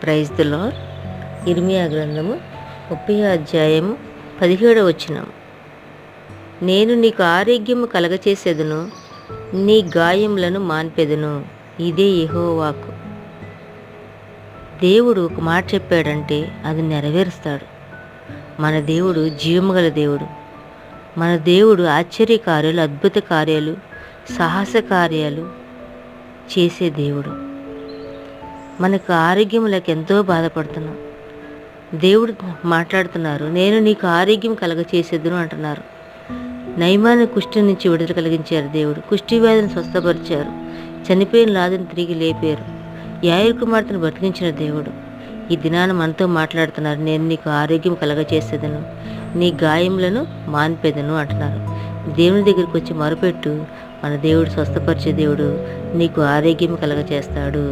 Praise the lord. ఇర్మియా గ్రంథము 30 అధ్యాయము 17 వచనం. నేను నీకు ఆరోగ్యము కలగచేసేదను, నీ గాయములను మాన్పెదను. ఇదే యెహోవా వాక్కు. దేవుడు ఒక మాట చెప్పాడంటే అది నెరవేరుస్తాడు. మన దేవుడు జీవముగల దేవుడు. మన దేవుడు ఆశ్చర్య కార్యాలు, అద్భుత కార్యాలు, సాహస కార్యాలు చేసే దేవుడు. మనకు ఆరోగ్యం లేక ఎంతో బాధపడుతున్నాం. దేవుడు మాట్లాడుతున్నారు, నేను నీకు ఆరోగ్యం కలగచేసేదును అంటున్నారు. నయమాన కుష్టి నుంచి విడుదల కలిగించారు దేవుడు. కుష్టి వ్యాధిని స్వస్థపరిచారు. చనిపోయిన లాజరును తిరిగి లేపారు. యాయిరు కుమార్తెను బ్రతికించిన దేవుడు ఈ దినాన మనతో మాట్లాడుతున్నారు. నేను నీకు ఆరోగ్యం కలగచేసేదను, నీ గాయములను మాన్పెదను అంటున్నారు. దేవుని దగ్గరికి వచ్చి మొరపెట్టు. మన దేవుడు స్వస్థపరిచే దేవుడు. నీకు ఆరోగ్యం కలగచేస్తాడు.